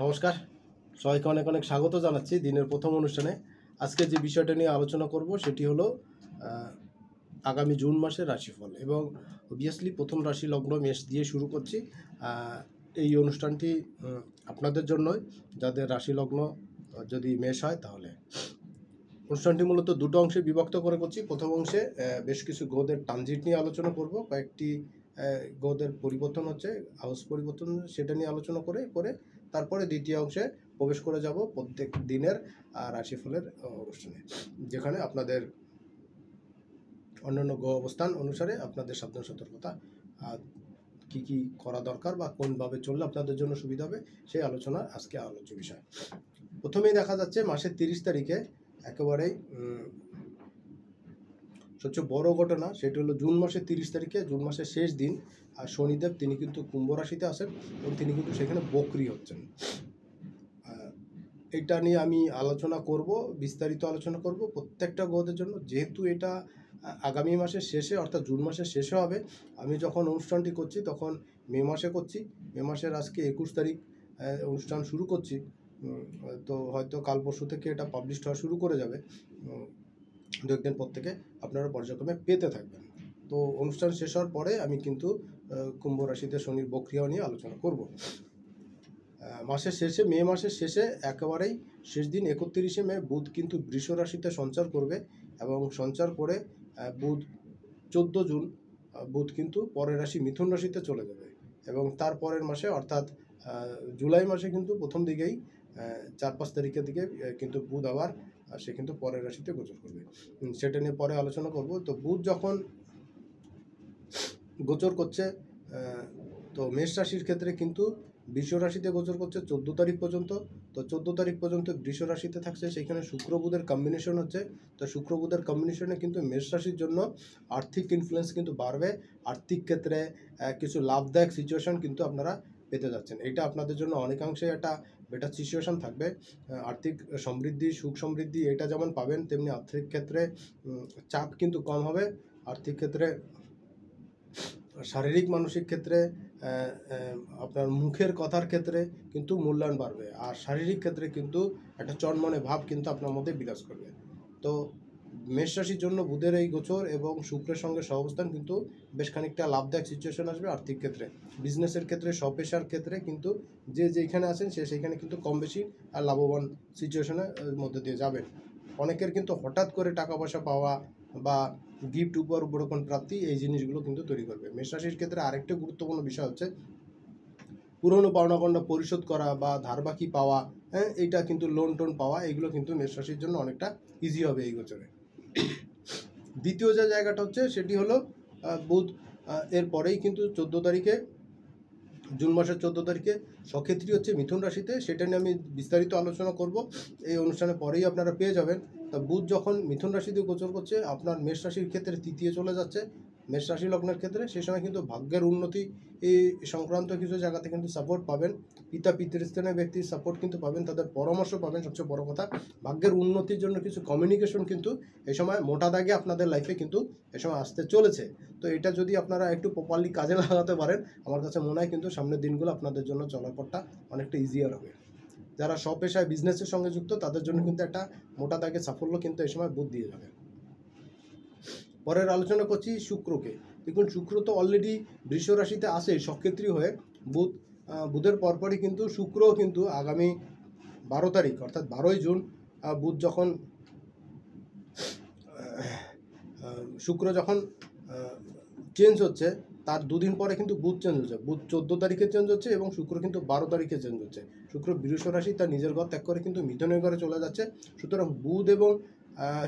নমস্কার, সবাইকে অনেক অনেক স্বাগত জানাচ্ছি দিনের প্রথম অনুষ্ঠানে। আজকে যে বিষয়টা নিয়ে আলোচনা করব সেটি হলো আগামী জুন মাসের রাশিফল, এবং অবভিয়াসলি প্রথম রাশি লগ্ন মেষ দিয়ে শুরু করছি। এই অনুষ্ঠানটি আপনাদের জন্যই, যাদের রাশি লগ্ন যদি মেষ হয় তাহলে। অনুষ্ঠানটি মূলত দুটো অংশে বিভক্ত করে করছি। প্রথম অংশে বেশ কিছু গ্রহদের ট্রানজিট নিয়ে আলোচনা করব, কয়েকটি গ্রহদের পরিবর্তন হচ্ছে, হাউস পরিবর্তন, সেটা নিয়ে আলোচনা করে তারপরে দ্বিতীয় অংশে প্রবেশ করে যাব প্রত্যেক দিনের রাশিফলের অনুষ্ঠানে, যেখানে আপনাদের অন্যান্য গ্রহ অবস্থান অনুসারে আপনাদের সাবধান সতর্কতা কি কি করা দরকার বা কোনভাবে চললে আপনাদের জন্য সুবিধা হবে সেই আলোচনা আজকে আলোচ্য বিষয়। প্রথমেই দেখা যাচ্ছে মাসের 30 তারিখে একেবারেই সবচেয়ে বড় ঘটনা, সেটা হলো জুন মাসের 30 তারিখে, জুন মাসের শেষ দিন, আর শনিদেব তিনি কিন্তু কুম্ভ রাশিতে আসেন এবং তিনি কিন্তু সেখানে বক্রি হচ্ছেন। এটা নিয়ে আমি আলোচনা করব, বিস্তারিত আলোচনা করব প্রত্যেকটা গ্রহদের জন্য। যেহেতু এটা আগামী মাসের শেষে অর্থাৎ জুন মাসের শেষে হবে, আমি যখন অনুষ্ঠানটি করছি তখন মে মাসে করছি। মে মাসের আজকে 21 তারিখ অনুষ্ঠান শুরু করছি, তো হয়তো কাল পরশু থেকে এটা পাবলিশ হওয়া শুরু করে যাবে। দু একদিন পর থেকে আপনারা পর্যায়ক্রমে পেতে থাকবেন। তো অনুষ্ঠান শেষ হওয়ার পরে আমি কিন্তু কুম্ভ রাশিতে শনির বক্রিয়া নিয়ে আলোচনা করব। মাসের শেষে, মে মাসের শেষে একেবারেই শেষ দিন 31শে মে বুধ কিন্তু বৃষ রাশিতে সঞ্চার করবে, এবং সঞ্চার করে বুধ 14 জুন বুধ কিন্তু পরের রাশি মিথুন রাশিতে চলে যাবে, এবং তার পরের মাসে অর্থাৎ জুলাই মাসে কিন্তু প্রথম দিকেই 4-5 তারিখের দিকে কিন্তু বুধ আবার সে কিন্তু পরের রাশিতে গোচর করবে। সেটা নিয়ে পরে আলোচনা করব। তো বুধ যখন গোচর করছে, তো মেষ রাশির ক্ষেত্রে কিন্তু বৃষ রাশিতে গোচর করছে 14 তারিখ পর্যন্ত। তো 14 তারিখ পর্যন্ত বৃষ রাশিতে থাকছে, সেখানে শুক্র বুধের কম্বিনেশন হচ্ছে। তো শুক্র বুধের কম্বিনেশনে কিন্তু মেষ রাশির জন্য আর্থিক ইনফ্লুয়েন্স কিন্তু বাড়বে, আর্থিক ক্ষেত্রে কিছু লাভদায়ক সিচুয়েশন কিন্তু আপনারা পেতে যাচ্ছেন। এটা আপনাদের জন্য অনেকাংশে একটা বেটার সিচুয়েশন থাকবে। আর্থিক সমৃদ্ধি, সুখ সমৃদ্ধি এটা যেমন পাবেন, তেমনি আর্থিক ক্ষেত্রে চাপ কিন্তু কম হবে। আর্থিক ক্ষেত্রে, শারীরিক মানসিক ক্ষেত্রে, আপনার মুখের কথার ক্ষেত্রে কিন্তু মূল্যায়ন বাড়বে, আর শারীরিক ক্ষেত্রে কিন্তু একটা চনমনে ভাব কিন্তু আপনার মধ্যে বিরাজ করবে। তো মেষ রাশির জন্য বুধের এই গোচর এবং শুক্রের সঙ্গে সহাবস্থান কিন্তু বেশ খানিকটা লাভদায়ক সিচুয়েশন আসবে আর্থিক ক্ষেত্রে। বিজনেসের ক্ষেত্রে, স্বপেশার ক্ষেত্রে কিন্তু যে যেখানে আছেন সে সেইখানে কিন্তু কম বেশি আর লাভবান সিচুয়েশনের মধ্যে দিয়ে যাবেন। অনেকের কিন্তু হঠাৎ করে টাকা পয়সা পাওয়া বা গিফট উপরোপণ প্রাপ্তি, এই জিনিসগুলো কিন্তু তৈরি করবে। মেষ রাশির ক্ষেত্রে আরেকটা গুরুত্বপূর্ণ বিষয় হচ্ছে পুরনো পাওনাগণ্ড পরিশোধ করা বা ধার বাকি পাওয়া, এইটা কিন্তু লোন টোন পাওয়া, এগুলো কিন্তু মেষ রাশির জন্য অনেকটা ইজি হবে এই গোচরে। দ্বিতীয় যে জায়গাটা হচ্ছে সেটি হলো বুধ এরপরেই কিন্তু 14 তারিখে, জুন মাসের 14 তারিখে সক্ষেত্রী হচ্ছে মিথুন রাশিতে। সেটা নিয়ে আমি বিস্তারিত আলোচনা করব, এই অনুষ্ঠানের পরেই আপনারা পেয়ে যাবেন। তা বুধ যখন মিথুন রাশিতে গোচর করছে, আপনার মেষ রাশির ক্ষেত্রে তৃতীয় চলে যাচ্ছে, মেষ রাশি লগ্নের ক্ষেত্রে সেই সময় কিন্তু ভাগ্যের উন্নতি এই সংক্রান্ত কিছু জায়গাতে কিন্তু সাপোর্ট পাবেন। পিতা পিতৃস্থানীয় ব্যক্তির সাপোর্ট কিন্তু পাবেন, তাদের পরামর্শ পাবেন। সবচেয়ে বড় কথা, ভাগ্যের উন্নতির জন্য কিছু কমিউনিকেশন কিন্তু এই সময় মোটা দাগে আপনাদের লাইফে কিন্তু এই সময় আসতে চলেছে। তো এটা যদি আপনারা একটু প্রপারলি কাজে লাগাতে পারেন, আমার কাছে মনে হয় কিন্তু সামনের দিনগুলো আপনাদের জন্য চলার পথটা অনেকটা ইজিয়ার হবে। যারা স্বপেশায় বিজনেসের সঙ্গে যুক্ত তাদের জন্য কিন্তু একটা মোটা দাগে সাফল্য কিন্তু এই সময় বুধ দিয়ে যাবে। পরের আলোচনা করছি শুক্রকে। দেখুন, শুক্র তো অলরেডি বৃষ রাশিতে আসে সক্ষেত্রী হয়ে। বুধের পরপরই কিন্তু শুক্রও কিন্তু আগামী 12 তারিখ অর্থাৎ 12ই জুন বুধ যখন শুক্র যখন চেঞ্জ হচ্ছে, তার দুদিন পরে কিন্তু বুধ চেঞ্জ হচ্ছে। বুধ 14 তারিখে চেঞ্জ হচ্ছে এবং শুক্র কিন্তু 12 তারিখে চেঞ্জ হচ্ছে। শুক্র বৃষ রাশি তার নিজের ঘর ত্যাগ করে কিন্তু মিথুনের ঘরে চলে যাচ্ছে। সুতরাং বুধ এবং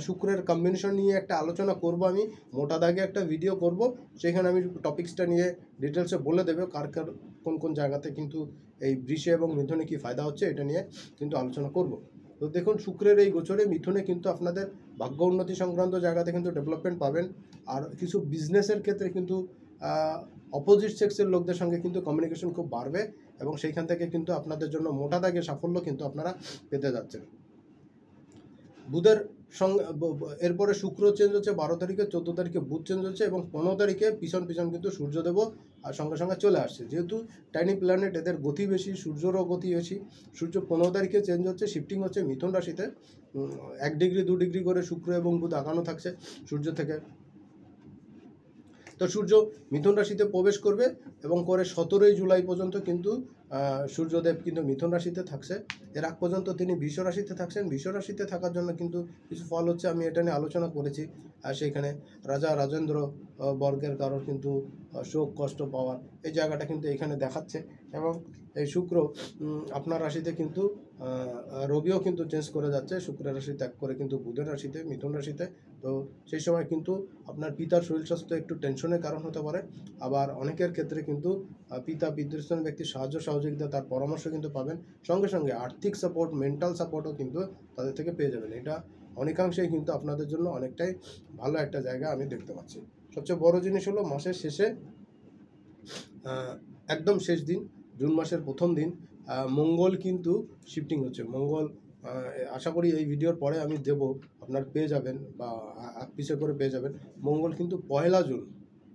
শুক্রের কম্বিনেশন নিয়ে একটা আলোচনা করব, আমি মোটা দাগে একটা ভিডিও করব, সেখানে আমি টপিক্সটা নিয়ে ডিটেলসে বলে দেবে কার কার কোন কোন জায়গাতে কিন্তু এই বৃষে এবং মিথুনে কী ফায়দা হচ্ছে, এটা নিয়ে কিন্তু আলোচনা করব। তো দেখুন, শুক্রের এই গোচরে মিথুনে কিন্তু আপনাদের ভাগ্য উন্নতি সংক্রান্ত জায়গাতে কিন্তু ডেভেলপমেন্ট পাবেন, আর কিছু বিজনেসের ক্ষেত্রে কিন্তু অপোজিট সেক্সের লোকদের সঙ্গে কিন্তু কমিউনিকেশন খুব বাড়বে, এবং সেইখান থেকে কিন্তু আপনাদের জন্য মোটা দাগে সাফল্য কিন্তু আপনারা পেতে যাচ্ছেন। বুধের সঙ্গে এরপরে শুক্র চেঞ্জ হচ্ছে 12 তারিখে, 14 তারিখে বুধ চেঞ্জ হচ্ছে এবং 15 তারিখে পিছন কিন্তু সূর্যদেবও আর সঙ্গে সঙ্গে চলে আসছে। যেহেতু টাইনি প্ল্যানেট, এদের গতি বেশি, সূর্যরও গতি বেশি। সূর্য 15 তারিখে চেঞ্জ হচ্ছে, শিফটিং হচ্ছে মিথুন রাশিতে। 1 ডিগ্রি 2 ডিগ্রি করে শুক্র এবং বুধ আগানো থাকছে সূর্য থেকে। তো সূর্য মিথুন রাশিতে প্রবেশ করবে এবং করে 17ই জুলাই পর্যন্ত কিন্তু সূর্যদেব কিন্তু মিথুন রাশিতে থাকছে। এর আগ পর্যন্ত তিনি বৃষ রাশিতে থাকছেন। বৃষ রাশিতে থাকার জন্য কিন্তু কিছু ফল হচ্ছে, আমি এটা নিয়ে আলোচনা করেছি। আর সেইখানে রাজা রাজেন্দ্র বর্গের কারোর কিন্তু শোক কষ্ট পাওয়ার এই জায়গাটা কিন্তু এখানে দেখাচ্ছে। এবং এই শুক্র আপনার রাশিতে কিন্তু রবিও কিন্তু চেঞ্জ করে যাচ্ছে, শুক্রের রাশি ত্যাগ করে কিন্তু বুধের রাশিতে, মিথুন রাশিতে। তো সেই সময় কিন্তু আপনার পিতার শরীর স্বাস্থ্য একটু টেনশনের কারণ হতে পারে। আবার অনেকের ক্ষেত্রে কিন্তু পিতা বিদ্যুৎ ব্যক্তির সাহায্য সহযোগিতা, তার পরামর্শ কিন্তু পাবেন। সঙ্গে সঙ্গে আর্থিক সাপোর্ট, মেন্টাল সাপোর্টও কিন্তু তাদের থেকে পেয়ে যাবেন। এটা অনেকাংশেই কিন্তু আপনাদের জন্য অনেকটাই ভালো একটা জায়গা আমি দেখতে পাচ্ছি। সবচেয়ে বড় জিনিস হলো মাসের শেষে একদম শেষ দিন, জুন মাসের প্রথম দিন, মঙ্গল কিন্তু শিফটিং হচ্ছে। মঙ্গল আশা করি এই ভিডিওর পরে আমি দেব, আপনার পেয়ে যাবেন বা পিছে করে পেয়ে যাবেন। মঙ্গল কিন্তু 1 জুন,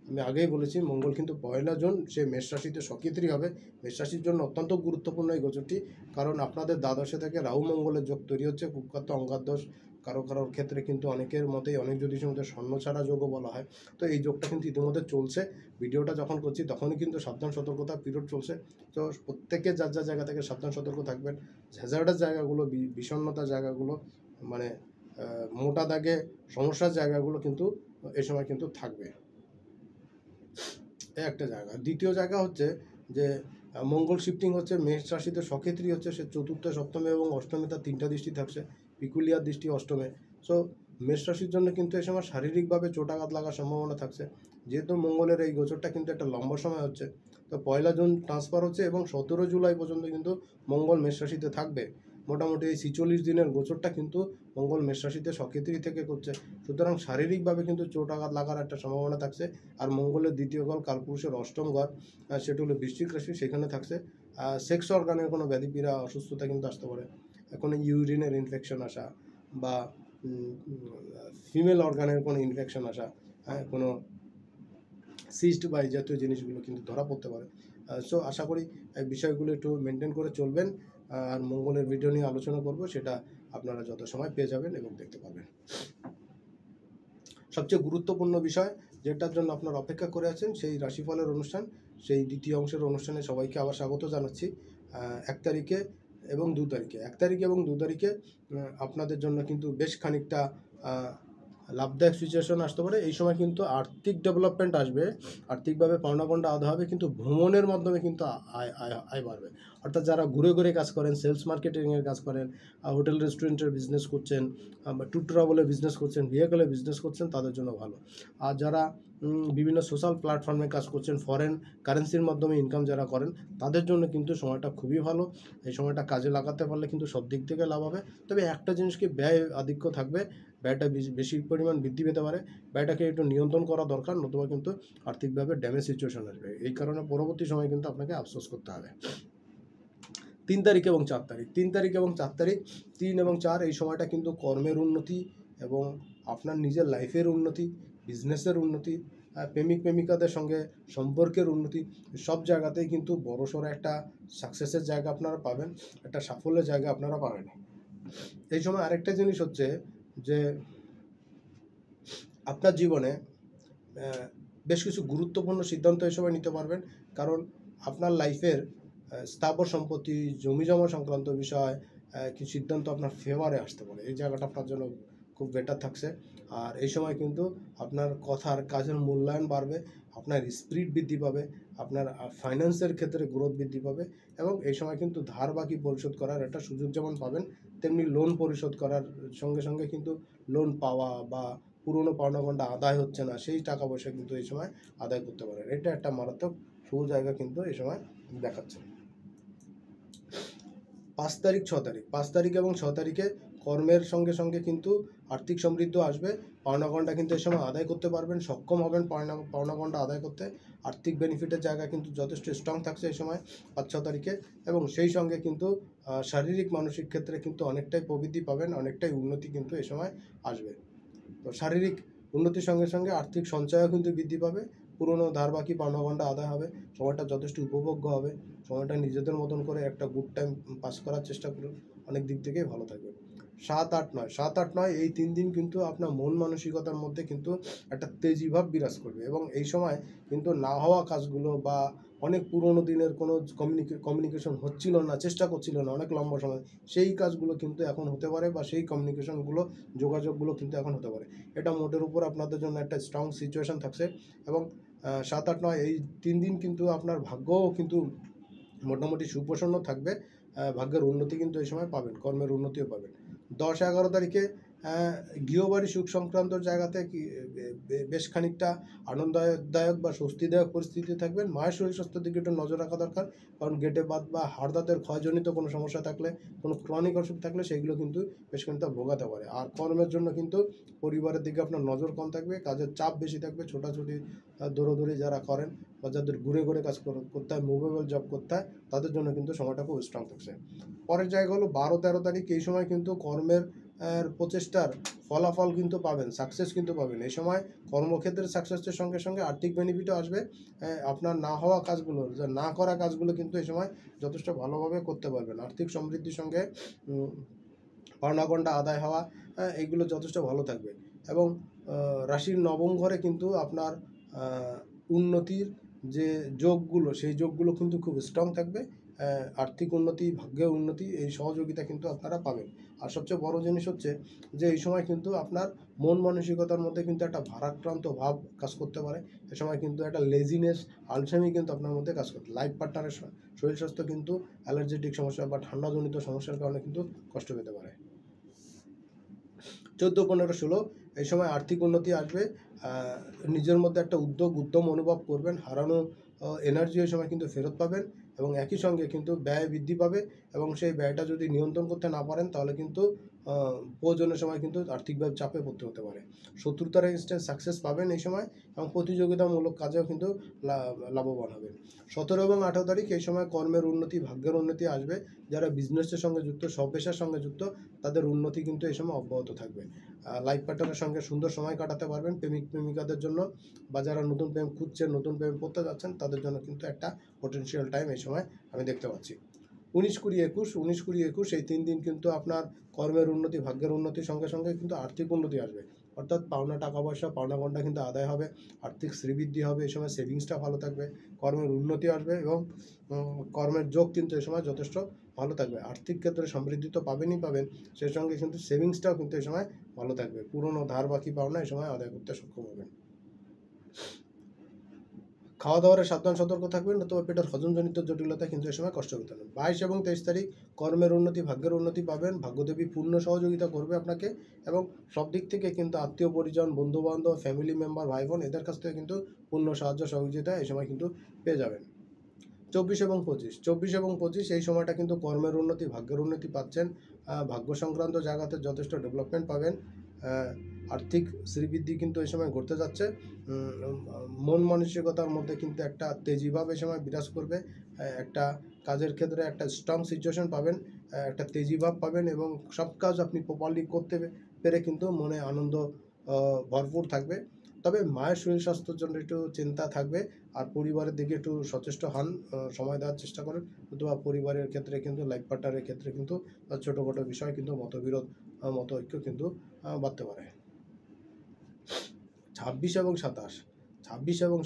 আমি আগেই বলেছি, মঙ্গল কিন্তু 1 জুন সে মেষ রাশিতে সক্রিয় হবে। মেষ রাশির জন্য অত্যন্ত গুরুত্বপূর্ণ এই গোচরটি, কারণ আপনাদের দ্বাদশে থেকে রাহু মঙ্গলের যোগ তৈরি হচ্ছে। কুখ্যাত অঙ্গারদোষ, কারোর ক্ষেত্রে কিন্তু অনেকের মতেই, অনেক জ্যোতিষের মধ্যে স্বর্ণছাড়া যোগও বলা হয়। তো এই যোগটা কিন্তু ইতিমধ্যে চলছে। ভিডিওটা যখন করছি তখনই কিন্তু সাবধান সতর্কতা পিরিয়ড চলছে। তো প্রত্যেকে যার যার জায়গা থেকে সাবধান সতর্ক থাকবেন। হ্যাজার্ডাস জায়গাগুলো, বিষণ্ণতার জায়গাগুলো, মানে মোটা দাগে সমস্যার জায়গাগুলো কিন্তু এই সময় কিন্তু থাকবে। এই একটা জায়গা। দ্বিতীয় জায়গা হচ্ছে যে মঙ্গল শিফটিং হচ্ছে, মেষ রাশিতে সক্ষেত্রী হচ্ছে, সে চতুর্থ, সপ্তমে এবং অষ্টমে তার 3টা দৃষ্টি থাকছে, পিকুলিয়ার দৃষ্টি অষ্টমে। সো মেষ রাশির জন্য কিন্তু এই সময় শারীরিকভাবে চোটাঘাত লাগার সম্ভাবনা থাকছে। যেহেতু মঙ্গলের এই গোচরটা কিন্তু একটা লম্বা সময় হচ্ছে, তো 1 জুন ট্রান্সফার হচ্ছে এবং 17 জুলাই পর্যন্ত কিন্তু মঙ্গল মেষ রাশিতে থাকবে। মোটামুটি এই 46 দিনের গোচরটা কিন্তু মঙ্গল মেষ রাশিতে সক্ষেত্রী থেকে করছে। সুতরাং শারীরিকভাবে কিন্তু চোটাঘাত লাগার একটা সম্ভাবনা থাকছে। আর মঙ্গলের দ্বিতীয় ঘর, কালপুরুষের অষ্টম ঘর, সেটা হলো বৃশ্চিক রাশি, সেখানে থাকছে। সেক্স অর্গানের কোনো ব্যাধিপীড়া, অসুস্থতা কিন্তু আসতে পারে। কোনো ইউরিনের ইনফেকশন আসা বা ফিমেল অর্গানের কোনো ইনফেকশন আসা, কোনো সিস্ট বা এই জাতীয় জিনিসগুলো কিন্তু ধরা পড়তে পারে। সো আশা করি এই বিষয়গুলো একটু মেনটেন করে চলবেন। আর মঙ্গলের ভিডিও নিয়ে আলোচনা করব, সেটা আপনারা যত সময় পেয়ে যাবেন এবং দেখতে পাবেন। সবচেয়ে গুরুত্বপূর্ণ বিষয় যেটার জন্য আপনারা অপেক্ষা করে আছেন, সেই রাশিফলের অনুষ্ঠান, সেই দ্বিতীয় অংশের অনুষ্ঠানে সবাইকে আবার স্বাগত জানাচ্ছি। 1 তারিখে এবং 2 তারিখে, 1 তারিখে এবং 2 তারিখে আপনাদের জন্য কিন্তু বেশ খানিকটা লাভদায়ক সিচুয়েশন আসতে পারে। এই সময় কিন্তু আর্থিক ডেভেলপমেন্ট আসবে, আর্থিকভাবে পাওনা আদা হবে, কিন্তু ভ্রমণের মাধ্যমে কিন্তু আয় বাড়বে। অর্থাৎ যারা ঘুরে ঘুরে কাজ করেন, সেলস মার্কেটিংয়ের কাজ করেন, হোটেল রেস্টুরেন্টের বিজনেস করছেন, বা ট্যুর ট্রাভেলের বিজনেস করছেন, ভেহিকলের বিজনেস করছেন, তাদের জন্য ভালো। আর যারা বিভিন্ন সোশ্যাল প্ল্যাটফর্মে কাজ করছেন, ফরেন কারেন্সির মাধ্যমে ইনকাম যারা করেন, তাদের জন্য কিন্তু সময়টা খুবই ভালো। এই সময়টা কাজে লাগাতে পারলে কিন্তু সব দিক থেকে লাভ হবে। তবে একটা জিনিসকে ব্যয় আধিক্য থাকবে, ব্যয়টা বেশি পরিমাণ বৃদ্ধি পেতে পারে। ব্যয়টাকে একটু নিয়ন্ত্রণ করা দরকার, নতুবা কিন্তু আর্থিকভাবে ড্যামেজ সিচুয়েশন আসবে। এই কারণে পরবর্তী সময় কিন্তু আপনাকে আফসোস করতে হবে। 3 তারিখ এবং 4 তারিখ, 3 তারিখ এবং 4 তারিখ, 3 এবং 4, এই সময়টা কিন্তু কর্মের উন্নতি এবং আপনার নিজের লাইফের উন্নতি, বিজনেসের উন্নতি, প্রেমিক প্রেমিকাদের সঙ্গে সম্পর্কের উন্নতি, সব জায়গাতেই কিন্তু বড়সড় একটা সাকসেসের জায়গা আপনারা পাবেন, একটা সাফল্যের জায়গা আপনারা পাবেন। এই সময় আরেকটা জিনিস হচ্ছে যে আপনার জীবনে বেশ কিছু গুরুত্বপূর্ণ সিদ্ধান্ত এই সময় নিতে পারবেন, কারণ আপনার লাইফের স্থাবর সম্পত্তি, জমি জমা সংক্রান্ত বিষয় কিছু সিদ্ধান্ত আপনার ফেভারে আসতে পারে। এই জায়গাটা আপনার জন্য খুব বেটার থাকছে। আর এই সময় কিন্তু আপনার কথার কাজের মূল্যায়ন বাড়বে, আপনার স্পিরিট বৃদ্ধি পাবে, আপনার ফাইন্যান্সের ক্ষেত্রে গ্রোথ বৃদ্ধি পাবে। এবং এই সময় কিন্তু ধার বাকি পরিশোধ করার একটা সুযোগ যেমন পাবেন, তেমনি লোন পরিশোধ করার সঙ্গে সঙ্গে কিন্তু লোন পাওয়া বা পুরনো পাওনাগন্ডা আদায় হচ্ছে না, সেই টাকা পয়সা কিন্তু এই সময় আদায় করতে পারেন। এটা একটা মারাত্মক শুভ জায়গা কিন্তু এই সময় দেখাচ্ছে। 5 তারিখ, 6 তারিখ, 5 তারিখ এবং 6 তারিখে কর্মের সঙ্গে সঙ্গে কিন্তু আর্থিক সমৃদ্ধি আসবে। পাওনাগণটা কিন্তু এই সময় আদায় করতে পারবেন, সক্ষম হবেন পাওনাগণটা আদায় করতে। আর্থিক বেনিফিটের জায়গা কিন্তু যথেষ্ট স্ট্রং থাকছে এই সময় 5-6 তারিখে। এবং সেই সঙ্গে কিন্তু শারীরিক মানসিক ক্ষেত্রে কিন্তু অনেকটাই প্রবৃদ্ধি পাবেন, অনেকটাই উন্নতি কিন্তু এই সময় আসবে। তো শারীরিক উন্নতির সঙ্গে সঙ্গে আর্থিক সঞ্চয়ও কিন্তু বৃদ্ধি পাবে, পুরনো ধার বাকি পাওনাগণটা আদায় হবে, সময়টা যথেষ্ট উপভোগ্য হবে। সময়টা নিজেদের মতন করে একটা গুড টাইম পাস করার চেষ্টা করুন, অনেক দিক থেকেই ভালো থাকবে। 7-8-9 এই 3 দিন কিন্তু আপনার মন মানসিকতার মধ্যে কিন্তু একটা তেজি ভাব বিরাজ করবে। এবং এই সময় কিন্তু না হওয়া কাজগুলো বা অনেক পুরনো দিনের কোনো কমিউনিকেশন হচ্ছিল না, চেষ্টা করছিল না অনেক লম্বা সময়, সেই কাজগুলো কিন্তু এখন হতে পারে, বা সেই কমিউনিকেশনগুলো, যোগাযোগগুলো কিন্তু এখন হতে পারে। এটা মোটের উপর আপনাদের জন্য একটা স্ট্রং সিচুয়েশন থাকছে। এবং 7-8-9 এই 3 দিন কিন্তু আপনার ভাগ্যও কিন্তু মোটামুটি সুপ্রসন্ন থাকবে। ভাগ্যের উন্নতি কিন্তু এই সময় পাবেন, কর্মের উন্নতিও পাবেন। 10-11 তারিখে গৃহবাড়ি সুখ সংক্রান্ত জায়গাতে বেশ খানিকটা আনন্দদায়ক বা স্বস্তিদায়ক পরিস্থিতি থাকবেন। মায়ের শরীর স্বাস্থ্যের দিকে একটু নজর রাখা দরকার, কারণ গেটে বাত বা হাড়দাঁতের ক্ষয়জনিত কোনো সমস্যা থাকলে, কোনো ক্রনিক অসুখ থাকলে সেইগুলো কিন্তু বেশ খানিকটা ভোগাতে পারে। আর কর্মের জন্য কিন্তু পরিবারের দিকে আপনার নজর কম থাকবে, কাজের চাপ বেশি থাকবে, ছোটাছুটি দৌড়োদৌড়ি যারা করেন বা যাদের ঘুরে ঘুরে কাজ করতে হয়, মুভেবল জব করতে হয়, তাদের জন্য কিন্তু সময়টা খুব স্ট্রং থাকছে। পরের জায়গা হলো 12-13 তারিখ। এই সময় কিন্তু কর্মের প্রচেষ্টার ফলাফল কিন্তু পাবেন, সাকসেস কিন্তু পাবেন। এই সময় কর্মক্ষেত্রে সাকসেসের সঙ্গে সঙ্গে আর্থিক বেনিফিটও আসবে। আপনার না হওয়া কাজগুলো, না করা কাজগুলো কিন্তু এই সময় যথেষ্ট ভালোভাবে করতে পারবেন। আর্থিক সমৃদ্ধির সঙ্গে পাওনাগণটা আদায় হওয়া, এইগুলো যথেষ্ট ভালো থাকবে। এবং রাশির নবম ঘরে কিন্তু আপনার উন্নতির যে যোগগুলো, সেই যোগগুলো কিন্তু খুব স্ট্রং থাকবে। আর্থিক উন্নতি, ভাগ্যের উন্নতি, এই সহযোগিতা কিন্তু আপনারা পাবেন। আর সবচেয়ে বড় জিনিস হচ্ছে যে এই সময় কিন্তু আপনার মন মানসিকতার মধ্যে কিন্তু একটা ভারাক্রান্ত ভাব কাজ করতে পারে। এ সময় কিন্তু একটা লেজিনেস, আলসেমি কিন্তু আপনার মধ্যে কাজ করতে, লাইফ পার্টনারের শরীর স্বাস্থ্য কিন্তু অ্যালার্জেটিক সমস্যা বা ঠান্ডাজনিত সমস্যার কারণে কিন্তু কষ্ট পেতে পারে। 14-15-16 এই সময় আর্থিক উন্নতি আসবে। নিজের মধ্যে একটা উদ্যম অনুভব করবেন, হারানো এনার্জি এই সময় কিন্তু ফেরত পাবেন। এবং একই সঙ্গে কিন্তু ব্যয় বৃদ্ধি পাবে, এবং সেই ব্যয়টা যদি নিয়ন্ত্রণ করতে না পারেন তাহলে কিন্তু প্রয়োজনের সময় কিন্তু আর্থিকভাবে চাপে পড়তে হতে পারে। শত্রুতার এগেইনস্টে সাকসেস পাবেন এই সময়, এবং প্রতিযোগিতামূলক কাজেও কিন্তু লাভবান হবেন। 17 এবং 18 তারিখ এই সময় কর্মের উন্নতি, ভাগ্যের উন্নতি আসবে। যারা বিজনেসের সঙ্গে যুক্ত, স্বপেশার সঙ্গে যুক্ত, তাদের উন্নতি কিন্তু এই সময় অব্যাহত থাকবে। লাইফ পার্টনারের সঙ্গে সুন্দর সময় কাটাতে পারবেন প্রেমিক প্রেমিকাদের জন্য, বা যারা নতুন প্রেম খুঁজছেন, নতুন প্রেম করতে যাচ্ছেন, তাদের জন্য কিন্তু একটা পটেনশিয়াল টাইম এই সময় আমি দেখতে পাচ্ছি। 19-20-21 এই 3 দিন কিন্তু আপনার কর্মের উন্নতি, ভাগ্যের উন্নতির সঙ্গে সঙ্গে কিন্তু আর্থিক উন্নতি আসবে। অর্থাৎ পাওনা টাকা পয়সা, পাওনাগণটা কিন্তু আদায় হবে, আর্থিক শ্রীবৃদ্ধি হবে, এই সময় সেভিংসটা ভালো থাকবে, কর্মের উন্নতি আসবে, এবং কর্মের যোগ কিন্তু এই সময় যথেষ্ট ভালো থাকবে। আর্থিক ক্ষেত্রে সমৃদ্ধি তো পাবেনই পাবেন, সেই সঙ্গে কিন্তু সেভিংসটাও কিন্তু এই সময় ভালো থাকবে। পুরনো ধার বাকি পাওনা এই সময় আদায় করতে সক্ষম হবেন। খাওয়া দাওয়ার সাবধান সতর্ক থাকবেন, অথবা পেটের হজমজনিত জটিলতা কিন্তু এই সময় কষ্ট পেতে হবে। 22 এবং 23 তারিখ কর্মের উন্নতি, ভাগ্যের উন্নতি পাবেন। ভাগ্যদেবী পূর্ণ সহযোগিতা করবে আপনাকে, এবং সব দিক থেকে কিন্তু আত্মীয় পরিজন, বন্ধুবান্ধব, ফ্যামিলি মেম্বার, ভাই বোন, এদের কাছ থেকে কিন্তু পূর্ণ সাহায্য সহযোগিতা এই সময় কিন্তু পেয়ে যাবেন। 24 এবং 25 এই সময়টা কিন্তু কর্মের উন্নতি, ভাগ্যের উন্নতি পাচ্ছেন। ভাগ্য সংক্রান্ত জায়গাতে যথেষ্ট ডেভেলপমেন্ট পাবেন। আর্থিক শ্রীবৃদ্ধি কিন্তু এই সময় ঘটতে যাচ্ছে। মন মানসিকতার মধ্যে কিন্তু একটা তেজিভাব এই সময় বিরাজ করবে। একটা কাজের ক্ষেত্রে একটা স্ট্রং সিচুয়েশন পাবেন, একটা তেজিভাব পাবেন, এবং সব কাজ আপনি প্রপারলি করতে পেরে কিন্তু মনে আনন্দ ভরপুর থাকবে। তবে মায়ের শরীর স্বাস্থ্যের জন্য একটু চিন্তা থাকবে, আর পরিবারের দিকে একটু সচেষ্ট হন, সময় দেওয়ার চেষ্টা করেন। অথবা পরিবারের ক্ষেত্রে কিন্তু, লাইফ পার্টনারের ক্ষেত্রে কিন্তু ছোটোখাটো বিষয় কিন্তু মতবিরোধ, মত ঐক্য কিন্তু বাড়তে পারে। 26 এবং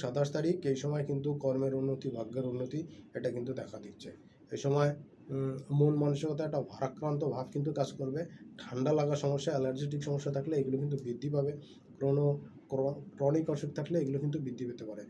27 তারিখ এই সময় কিন্তু কর্মের উন্নতি, ভাগ্যের উন্নতি এটা কিন্তু দেখা দিচ্ছে। এই সময় মন মানসিকতা একটা ভারাক্রান্ত ভাব কিন্তু কাজ করবে। ঠান্ডা লাগা সমস্যা, অ্যালার্জেটিক সমস্যা থাকলে এগুলো কিন্তু বৃদ্ধি পাবে। ক্রনিক অসুখ থাকলে এগুলো কিন্তু বৃদ্ধি পেতে পারে।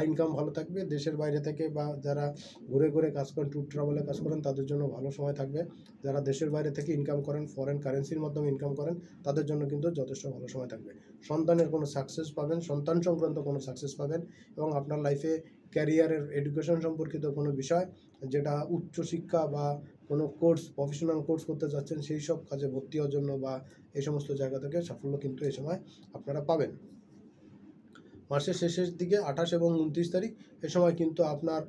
ইনকাম ভালো থাকবে। দেশের বাইরে থেকে বা যারা ঘুরে ঘুরে কাজ করেন, ট্যুর ট্রাভেলে কাজ করেন, তাদের জন্য ভালো সময় থাকবে। যারা দেশের বাইরে থেকে ইনকাম করেন, ফরেন কারেন্সির মাধ্যমে ইনকাম করেন, তাদের জন্য কিন্তু যথেষ্ট ভালো সময় থাকবে। সন্তানের কোনো সাকসেস পাবেন, সন্তান সংক্রান্ত কোনো সাকসেস পাবেন, এবং আপনার লাইফে ক্যারিয়ারের, এডুকেশন সম্পর্কিত কোনো বিষয়, যেটা উচ্চশিক্ষা বা কোনো কোর্স, প্রফেশনাল কোর্স করতে যাচ্ছেন, সেই সব কাজে ভর্তি হওয়ার জন্য বা এই সমস্ত জায়গা থেকে সাফল্য কিন্তু এই সময় আপনারা পাবেন। মাসের শেষের দিকে 28 এবং 29 তারিখ এ সময় কিন্তু আপনার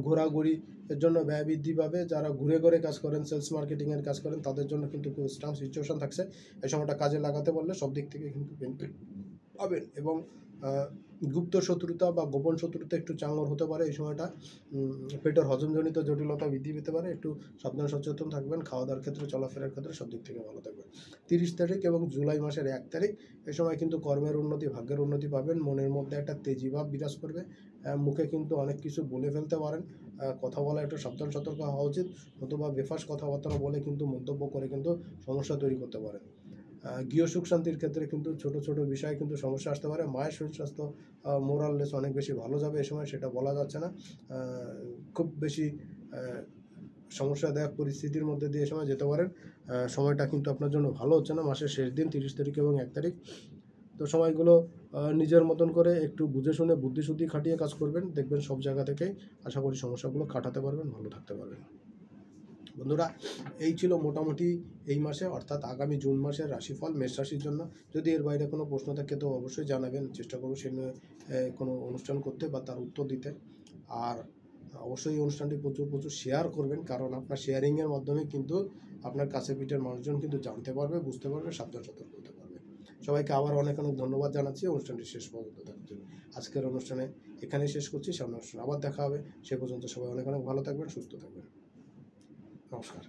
ঘোরাঘুরি এর জন্য ব্যয় বৃদ্ধি পাবে। যারা ঘুরে ঘুরে কাজ করেন, সেলস মার্কেটিংয়ের কাজ করেন, তাদের জন্য কিন্তু খুব স্ট্রং সিচুয়েশন থাকছে। এই সময়টা কাজে লাগাতে পারলে সব দিক থেকে কিন্তু বেনিফিট পাবেন। এবং গুপ্ত শত্রুতা বা গোপন শত্রুতা একটু চাঙর হতে পারে এই সময়টা। পেটের হজমজনিত জটিলতা বৃদ্ধি পেতে পারে। একটু সাবধান সচেতন থাকবেন, খাওয়া দাওয়ার ক্ষেত্রে, চলাফেরার ক্ষেত্রে সব দিক থেকে ভালো থাকবেন। 30 তারিখ এবং জুলাই মাসের 1 তারিখ এই সময় কিন্তু কর্মের উন্নতি, ভাগ্যের উন্নতি পাবেন। মনের মধ্যে একটা তেজি ভাব বিরাজ করবে। মুখে কিন্তু অনেক কিছু বলে ফেলতে পারেন। কথা বলা একটু সাবধান সতর্ক হওয়া উচিত, নতুবা বেফাস কথাবার্তা বলে কিন্তু মন্তব্য করে কিন্তু সমস্যা তৈরি করতে পারেন। গৃহ সুখ শান্তির ক্ষেত্রে কিন্তু ছোট ছোট বিষয়ে কিন্তু সমস্যা আসতে পারে। মায়ের শরীর স্বাস্থ্য মোরাললেস অনেক বেশি ভালো যাবে এই সময়, সেটা বলা যাচ্ছে না। খুব বেশি সমস্যাদায়ক পরিস্থিতির মধ্যে দিয়ে সময় যেতে পারেন। সময়টা কিন্তু আপনার জন্য ভালো হচ্ছে না মাসের শেষ দিন 30 তারিখ এবং 1 তারিখ। তো সময়গুলো নিজের মতন করে একটু বুঝে শুনে বুদ্ধিশুদ্ধি খাটিয়ে কাজ করবেন, দেখবেন সব জায়গা থেকেই আশা করি সমস্যাগুলো কাটাতে পারবেন, ভালো থাকতে পারবেন। বন্ধুরা, এই ছিল মোটামুটি এই মাসে অর্থাৎ আগামী জুন মাসের রাশিফল মেষ রাশির জন্য। যদি এর বাইরে কোনো প্রশ্ন থাকে তো অবশ্যই জানাবেন, চেষ্টা করব সে নিয়ে কোনো অনুষ্ঠান করতে বা তার উত্তর দিতে। আর অবশ্যই এই অনুষ্ঠানটি প্রচুর প্রচুর শেয়ার করবেন, কারণ আপনার শেয়ারিংয়ের মাধ্যমে কিন্তু আপনার কাছে পিঠের মানুষজন কিন্তু জানতে পারবে, বুঝতে পারবে, সাবধান সতর্ক হতে পারবে। সবাইকে আবার অনেক অনেক ধন্যবাদ জানাচ্ছি অনুষ্ঠানটি শেষ পর্যন্ত দেখার জন্য। আজকের অনুষ্ঠানে এখানেই শেষ করছি, সামনের অনুষ্ঠানে আবার দেখা হবে। সে পর্যন্ত সবাই অনেক অনেক ভালো থাকবেন, সুস্থ থাকবেন। নমস্কার।